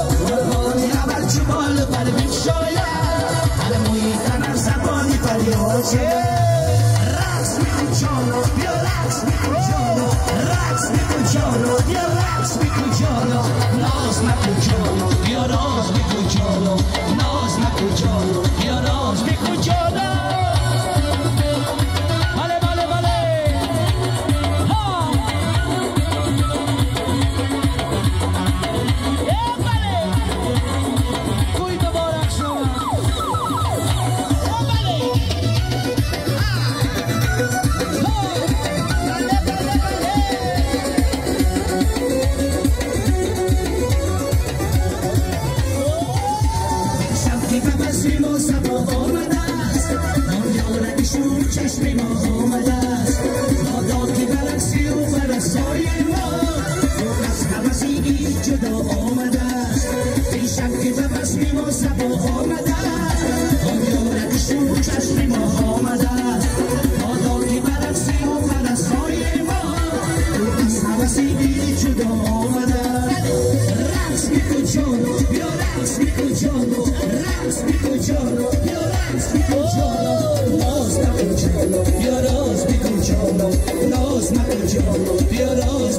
قربانی اول جمال قلبی شاید حالا موی تنم زبانی پریاد رقص میکن جانو بیا رقص میکن جانو رقص میکن جانو بیا رقص میکن جانو ناز مکن جانو بیا راز میکن جانو ناز مکن جانو بیا راز میکن جانو چشمی ما آمده است مادام که گلکسی و فرستای ما از همسیگی جدا آمده است دیشب که تبسمی ما سبا آمده است آمیارکشون چشمی ما آمده است مادام که گلکسی و فرستای ما از همسیگی جدا آمده است رقص میکن جانو بیا رقص میکن جانو رقص میکن جانو بیا رقص میکن جانو بیا راز میکن جانو ناز مکن جانو بیا راز